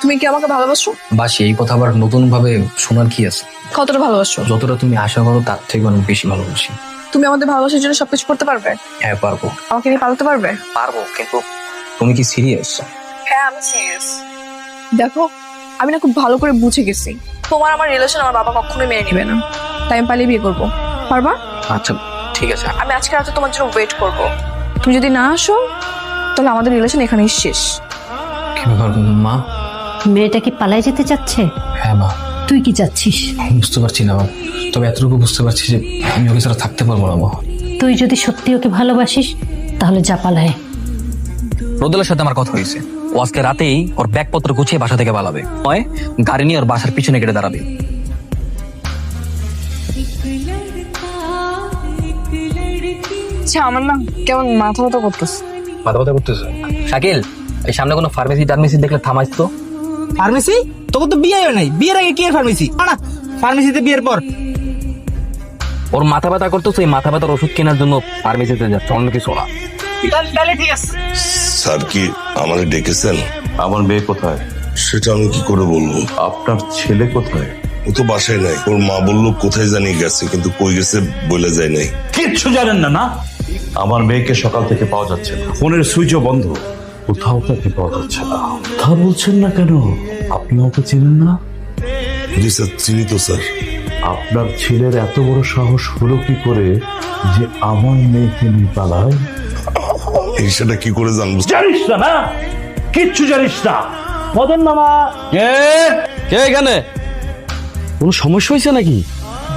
তুমি কি আমাকে ভালোবাসো? বাসি, এই কথা আবার নতুন ভাবে শোনার কি আছে? কতটা ভালোবাসো? যতটা তুমি আশা করো তার থেকে অনেক বেশি ভালোবাসি। তুমি আমাদের ভালোবাসার জন্য সবকিছু করতে পারবে? হ্যাঁ পারবো। আমাকে নিয়ে পালাতে পারবে? পারবো, কিন্তু তুমি কি সিরিয়াস? হ্যাঁ আমি সিরিয়াস। দেখো, আমি না খুব ভালো করে বুঝে গেছি তোমার আমার রিলেশন আমার বাবা কখনোই মেনে নিবে না, তাই আমি পালিয়ে বিয়ে করবো। পারবা? আচ্ছা ঠিক আছে। আমি আজকে রাতে তোমার জন্য ওয়েট করব। তুমি যদি না আসো তাহলে আমাদের রিলেশন এখানেই শেষ। কি ব্যাপার মা? মেয়েটা কি পালায় যেতে চাচ্ছে? হ্যাঁ মা। তুই কি চাচ্ছিস? বুঝতে পারছি না মা, তবে এতটুকু বুঝতে পারছি যে আমি ওকে ছাড়া থাকতে পারবো না মা। তুই যদি সত্যি ওকে ভালোবাসিস তাহলে যা পালায়। রোদেলার সাথে আমার কথা হয়েছে, ও আজকে রাতেই ওর ব্যাগপত্র গুছিয়ে বাসা থেকে পালাবে, হয় গাড়ি নিয়ে ওর বাসার পিছনে কেটে দাঁড়াবে। আচ্ছা আমার না কেমন মাথা ব্যথা করতেছে। মাথা ব্যথা করতেছে? শাকিল, এই সামনে কোনো ফার্মেসি টার্মেসি দেখলে থামাইস তো। ফার্মেসি? তোকে তো বিয়ে হয় নাই, বিয়ের আগে কি ফার্মেসি? না, ফার্মেসিতে বিয়ের পর। ওর মাথা ব্যথা করতেছে, এই মাথা ব্যথার ওষুধ কেনার জন্য ফার্মেসিতে যাচ্ছে, অন্য কিছু না। তাহলে ঠিক আছে। স্যার কি আমাকে ডেকেছেন? আমার মেয়ে কোথায়? সেটা আমি কি করে বলবো? আপনার ছেলে কোথায়? ও তো বাসায় নাই। ওর মা বললো কোথায় জানি গেছে, কিন্তু কই গেছে বলে যায় নাই। কিচ্ছু জানেন না না? আমার মেয়েকে সকাল থেকে পাওয়া যাচ্ছে না, ফোনের সুইচও বন্ধ, কোথাও তাকে পাওয়া যাচ্ছে না। কথা বলছেন না কেন? আপনি ওকে চেনেন না? জি স্যার, চিনি তো স্যার। আপনার ছেলের এত বড় সাহস হলো কি করে যে আমার মেয়েকে নিয়ে পালায়? এই সেটা কি করে জানবো? জানিস না না? কিচ্ছু জানিস না। মদন মামা কে এখানে? কোনো সমস্যা হয়েছে নাকি?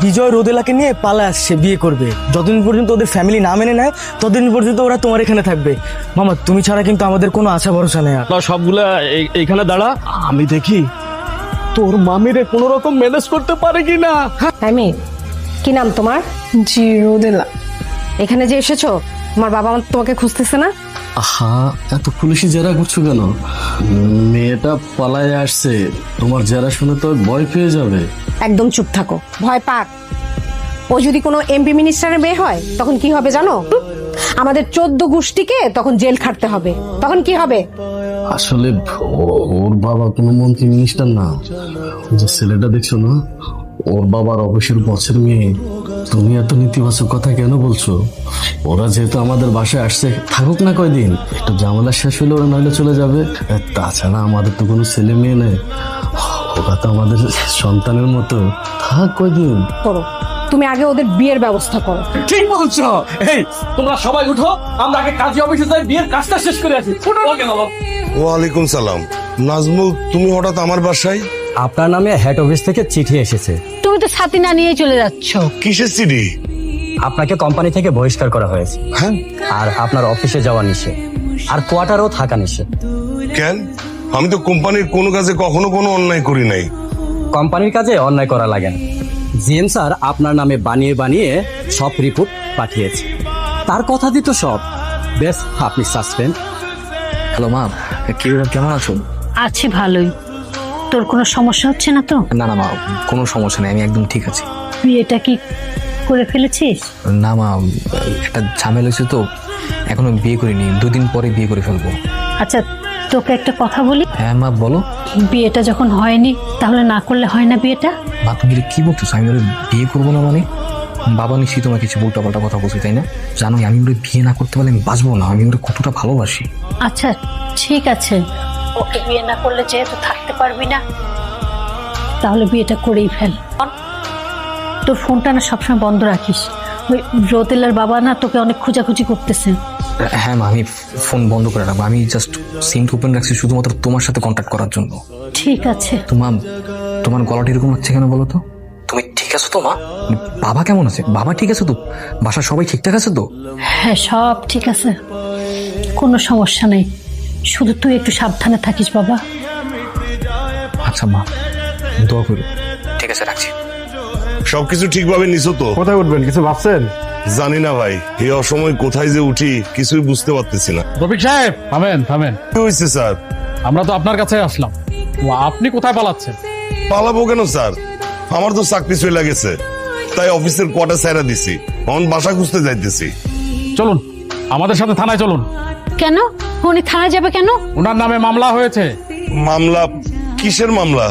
বিজয় রোদেলাকে নিয়ে পালা আসছে, বিয়ে করবে। যতদিন পর্যন্ত ওদের ফ্যামিলি না মেনে নেয় ততদিন পর্যন্ত ওরা তোমার এখানে থাকবে। মামা তুমি ছাড়া কিন্তু আমাদের কোনো আশা ভরসা নেই আর। সবগুলা এইখানে দাঁড়া, আমি দেখি তোর মামিরে কোন রকম ম্যানেজ করতে পারে কিনা। আমি কি নাম তোমার? জি রোদেলা। এখানে যে এসেছো তোমার বাবা তোমাকে খুঁজতেছে না? আহা, এত পুলিশি জেরা করছো কেন? মেয়েটা পালায় আসছে, তোমার জেরা শুনে তো ভয় পেয়ে যাবে। একদম চুপ থাকো, ভয় পাক। ও যদি কোনো এমপি মিনিস্টারের মেয়ে হয় তখন কি হবে জানো? আমাদের 14 গোষ্ঠীকে তখন জেল খাটতে হবে। তখন কি হবে? আসলে ওর বাবা কোনো মন্ত্রী মিনিস্টার না। যে ছেলেটা দেখছো না, ওর বাবার অফিসের বসের মেয়ে। তুমি এত নেতিবাচক কথা কেন বলছো? ওরা যেহেতু আমাদের বাসায় আসছে, থাকুক না কয়দিন, একটু ঝামেলা শেষ হলে ওরা নইলে চলে যাবে। তাছাড়া আমাদের তো কোনো ছেলে মেয়ে নেই, ওরা তো আমাদের সন্তানের মতো। থাক কয়দিন। করো, তুমি আগে ওদের বিয়ের ব্যবস্থা করো। ঠিক বলছো। এই তোমরা সবাই উঠো, আমরা আগে কাজী অফিসে যাই, বিয়ের কাজটা শেষ করে আসি। ওয়ালাইকুম সালাম। নাজমুল, তুমি হঠাৎ আমার বাসায়? আপনার নামে হেড অফিস থেকে চিঠি এসেছে। তুমি তো সাথী না নিয়ে চলে যাচ্ছ। কিসের চিঠি? আপনাকে কোম্পানি থেকে বহিষ্কার করা হয়েছে। হ্যাঁ? আর আপনার অফিসে যাওয়া নিষেধ, আর কোয়ার্টারও থাকা নিষেধ। কেন? আমি তো কোম্পানির কোনো কাজে কখনো কোনো অন্যায় করি নাই। কোম্পানির কাজে অন্যায় করা লাগে না। জিএম স্যার আপনার নামে বানিয়ে বানিয়ে সব রিপোর্ট পাঠিয়েছে, তার কথা দিত সব। বেশ, আপনি সাসপেন্ড। হ্যালো মা, কেমন আছো? আছি ভালোই। তোর কোনো সমস্যা হচ্ছে না তো? না না মা, কোনো সমস্যা নেই, আমি একদম ঠিক আছি। বিয়েটা কি করে ফেলেছিস? না মা, একটা ঝামেলা হয়েছে তো, এখনো বিয়ে করিনি, 2 দিন পরে বিয়ে করে ফেলবো। আচ্ছা তোকে একটা কথা বলি। হ্যাঁ মা বলো। বিয়েটা যখন হয়নি তাহলে না করলে হয় না বিয়েটা? মা তুমি কি বলতেছো? আমি ওরে বিয়ে করবো না মানে? বাবা নিশ্চয়ই তোমার কিছু উল্টাপাল্টা কথা বলছি, তাই না? জানোই আমি ওরে বিয়ে না করতে পারলে আমি বাঁচবো না, আমি ওরে কতটা ভালোবাসি। আচ্ছা ঠিক আছে, ওকে বিয়ে না করলে যেহেতু থাকতে পারবি না, তাহলে বিয়েটা করেই ফেল। তোর ফোনটা না সবসময় বন্ধ রাখিস। ওই রোদেলার বাবা না তোকে অনেক খোঁজাখুঁজি করতেছে। হ্যাঁ মা, আমি ফোন বন্ধ করে রাখবো। আমি জাস্ট সিম ওপেন রাখছি শুধুমাত্র তোমার সাথে কন্ট্যাক্ট করার জন্য। ঠিক আছে। তোমার গলাটা এরকম লাগছে কেন বলো তো? তুমি ঠিক আছো তো মা? বাবা কেমন আছে? বাবা ঠিক আছে তো? বাসার সবাই ঠিকঠাক আছে তো? হ্যাঁ সব ঠিক আছে, কোনো সমস্যা নেই। শুধু তুই একটু সাবধানে থাকিস বাবা। আচ্ছা মা, দোয়া করো। ঠিক আছে, রাখছি। সবকিছু ঠিকভাবে নিছো তো? কোথায় উঠবেন কিছু ভাবছেন? জানি না ভাই, এই অসময় কোথায় যে উঠি কিছুই বুঝতে পারতেছি না। রফিক সাহেব থামেন। কি হয়েছে স্যার? আমরা তো আপনার কাছে আসলাম, আপনি কোথায় পালাচ্ছেন? পালাবো কেন স্যার? আমার তো চাকরি চলে গেছে, তাই অফিসের কোয়ার্টার ছেড়ে দিছি। এখন বাসা খুঁজতে যাইতেছি। চলুন আমাদের সাথে থানায় চলুন। কেন? উনি থানায় যাবে কেন? ওনার নামে মামলা হয়েছে। মামলা? কিসের মামলা?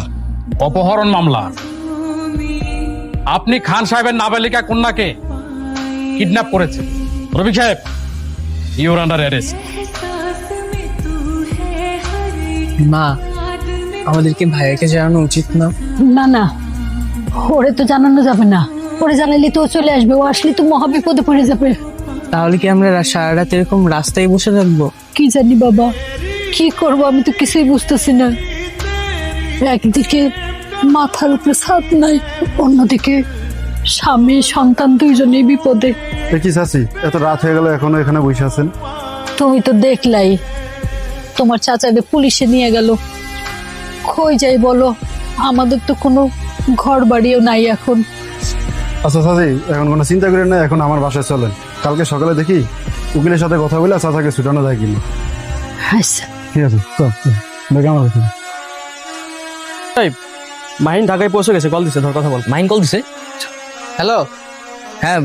অপহরণ মামলা। আপনি খান সাহেবের নাবালিকা কন্যাকে কিডন্যাপ করেছেন। রফিক সাহেব, ইউর আন্ডার অ্যারেস্ট। মা, আমাদেরকে ভাইয়াকে জানানো উচিত না? না না, ওরে তো জানানো যাবে না। ওরে জানাইলে তো ও চলে আসবে, ও আসলে তো মহা বিপদে পড়ে যাবে। তাহলে কি আমরা সারা রাত এরকম রাস্তায় বসে থাকবো? কি জানি বাবা, কি করব আমি তো কিছুই বুঝতেছি না। একদিকে মাথার উপরে ছাদ নাই, অন্যদিকে স্বামী সন্তান দুইজনেই বিপদে। কি চাচি, এত রাত হয়ে গেল এখনো এখানে বসে আছেন? তুমি তো দেখলাই তোমার চাচাকে পুলিশে নিয়ে গেল। কই যাই বলো, আমাদের তো কোনো ঘর বাড়িও নাই এখন। আচ্ছা চাচি, এখন কোনো চিন্তা করেন না, এখন আমার বাসায় চলেন। কালকে সকালে দেখি উকিলের সাথে কথা বলে চাচাকে ছুটানো যায় কিনা। আচ্ছা ঠিক আছে, চল দেখে আমার মাহিন ঢাকায় পৌঁছে গেছে, কল দিছে, ধর কথা বল। মাইন কল দিছে? হ্যালো, হ্যাঁ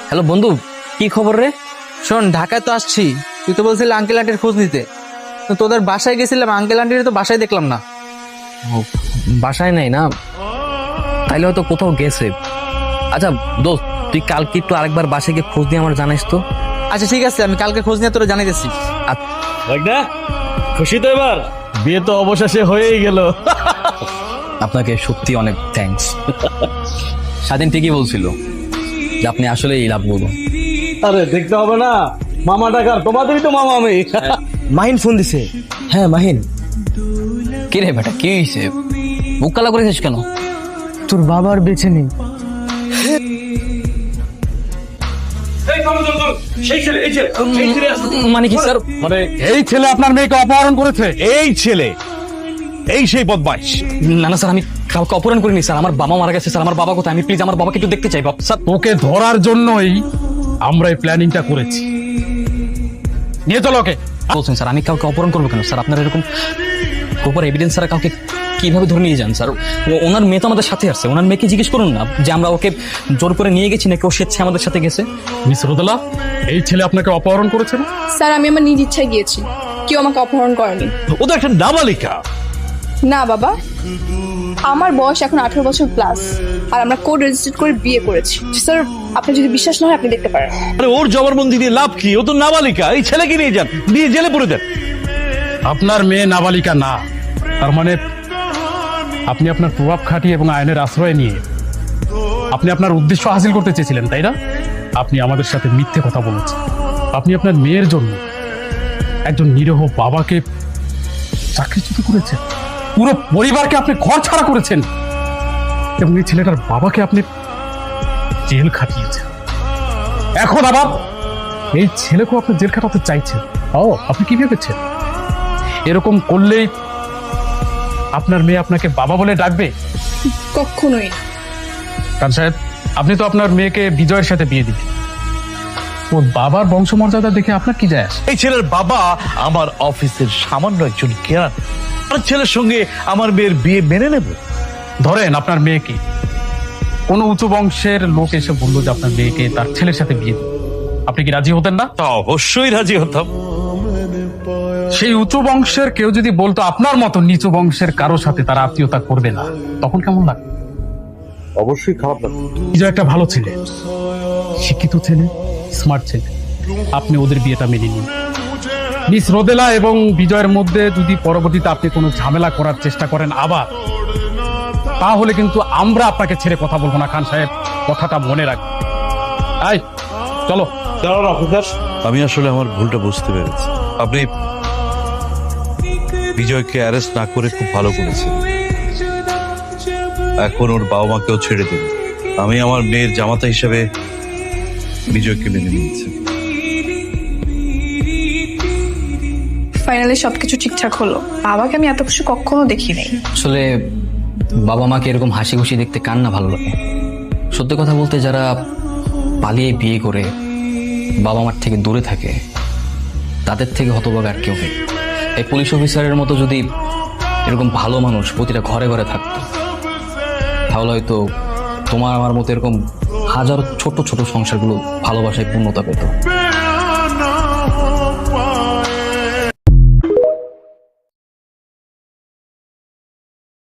হ্যালো বন্ধু, কি খবর রে? শোন, ঢাকায় তো আসছি, তুই তো বলছিলি আঙ্কেল আন্টির খোঁজ নিতে। তো তোদের বাসায় গেছিলাম, আঙ্কেল আন্টির তো বাসায় দেখলাম না। ও, বাসায় নাই না? তাইলে হয়তো কোথাও গেছে। আচ্ছা দোস্ত, তুই কালকে একটু আরেকবার বাসায় গিয়ে খোঁজ দিয়ে আমার জানাইস তো। আচ্ছা ঠিক আছে, আমি কালকে খোঁজ নিয়ে তোরা জানিয়ে দিচ্ছি। খুশি তো এবার? বিয়ে তো অবশেষে হয়েই গেল। আপনাকে সত্যি অনেক থ্যাঙ্কস। স্বাধীন ঠিকই বলছিল যে আপনি আসলে এই লাভ করবো। আরে দেখতে হবে না, মামা ডাকার, তোমাদেরই তো মামা আমি। মাহিন ফোন দিছে। হ্যাঁ মাহিন। কি রে বেটা, কি হয়েছে? বুক কালা করেছিস কেন? তোর বাবার বেঁচে নেই। মানে কি স্যার? মানে এই ছেলে আপনার মেয়েকে অপহরণ করেছে? এই ছেলে, এই সেই বদমাইশ। না না স্যার, আমি কাউকে অপহরণ করিনি স্যার। আমার বাবা মারা গেছে স্যার। আমার বাবা কোথায়? আমি প্লিজ আমার বাবাকে একটু দেখতে চাই স্যার। তোকে ধরার জন্যই আমরা এই প্ল্যানিংটা করেছি। নিয়ে চলো ওকে। বলছেন স্যার, আমি কাউকে অপহরণ করবো কেন স্যার? আপনার এরকম প্রপার এভিডেন্স ছাড়া কাউকে কিভাবে ধরে নিয়ে যান স্যার? ওনার মেয়ে তো আমাদের সাথে আসছে, ওনার মেয়েকে জিজ্ঞেস করুন না যে আমরা ওকে জোর করে নিয়ে গেছি নাকি ও স্বেচ্ছায় আমাদের সাথে গেছে। মিস রোদেলা, এই ছেলে আপনাকে অপহরণ করেছে না? স্যার, আমি আমার নিজ ইচ্ছায় গিয়েছি, কেউ আমাকে অপহরণ করেনি। ও তো একটা নাবালিকা। না বাবা, আমার বয়স এখন 18 বছর প্লাস, আর আমরা কোড রেজিস্টার করে বিয়ে করেছি। স্যার, আপনি যদি বিশ্বাস না হয় আপনি দেখতে পারেন। আরে ওর জবানবন্দি দিয়ে লাভ কি? ও তো নাবালিকা। এই ছেলেকে নিয়ে যান, নিয়ে জেলে পড়ে দেন। আপনার মেয়ে নাবালিকা না, তার মানে আপনি আপনার প্রভাব খাটিয়ে এবং আইনের আশ্রয় নিয়ে আপনি আপনার উদ্দেশ্য হাসিল করতে চেয়েছিলেন, তাই না? আপনি আমাদের সাথে মিথ্যে কথা বলেছেন। আপনি আপনার মেয়ের জন্য একজন নিরীহ বাবাকে চাকরিচ্যুত করেছেন, পুরো পরিবারকে আপনি ঘর ছাড়া করেছেন, এবং এই ছেলেটার বাবাকে আপনি জেল খাটিয়েছেন। এখন আবার এই ছেলেকেও আপনি জেল খাটাতে চাইছেন। ও, আপনি কি ভেবেছেন এরকম করলেই আপনার মেয়ে আপনাকে বাবা বলে ডাকবে? কখনোই না। খান সাহেব, আপনি তো আপনার মেয়েকে বিজয়ের সাথে বিয়ে দিবেন। ওর বাবার বংশমর্যাদা দেখে আপনার কি যায় আসে? এই ছেলের বাবা আমার অফিসের সামান্য একজন কেরানি। আর ছেলের সঙ্গে আমার মেয়ের বিয়ে মেনে নেব? ধরেন আপনার মেয়েকে কোনো উঁচু বংশের লোক এসে বললো যে আপনার মেয়েকে তার ছেলের সাথে বিয়ে দিন, আপনি কি রাজি হতেন না? তা অবশ্যই রাজি হতাম। সেই উঁচু বংশের কেউ যদি বলতো আপনার মতো নিচু বংশের কারো সাথে তারা আত্মীয়তা করবে না, তখন কেমন লাগবে? অবশ্যই খারাপ লাগবে। বিজয় একটা ভালো ছেলে, শিক্ষিত ছেলে, স্মার্ট ছেলে। আপনি ওদের বিয়েটা মেনে নিন। মিস রোদেলা এবং বিজয়ের মধ্যে যদি পরবর্তীতে আপনি কোনো ঝামেলা করার চেষ্টা করেন আবার, তাহলে কিন্তু আমরা আপনাকে ছেড়ে কথা বলবো না। খান সাহেব, কথাটা মনে রাখবেন। আই চলো। আমি আসলে আমার ভুলটা বুঝতে পেরেছি। আপনি বিজয়কে অ্যারেস্ট না করে খুব ভালো করেছেন। এখন ওর বাবা মাকেও ছেড়ে দেব। আমি আমার মেয়ের জামাতা হিসেবে বিজয়কে মেনে নিয়েছি। ফাইনালি সবকিছু ঠিকঠাক হলো। বাবাকে আমি এত কিছু কখনো দেখি নাই। আসলে বাবা মাকে এরকম হাসি খুশি দেখতে কার না ভালো লাগে? সত্যি কথা বলতে, যারা পালিয়ে বিয়ে করে বাবা মার থেকে দূরে থাকে তাদের থেকে হতভাগা আর কেউ নেই। এই পুলিশ অফিসারের মতো যদি এরকম ভালো মানুষ প্রতিটা ঘরে ঘরে থাকতো, তাহলে হয়তো তোমার আমার মতো এরকম হাজারো ছোট ছোট সংসারগুলো ভালোবাসায় পূর্ণতা পেত।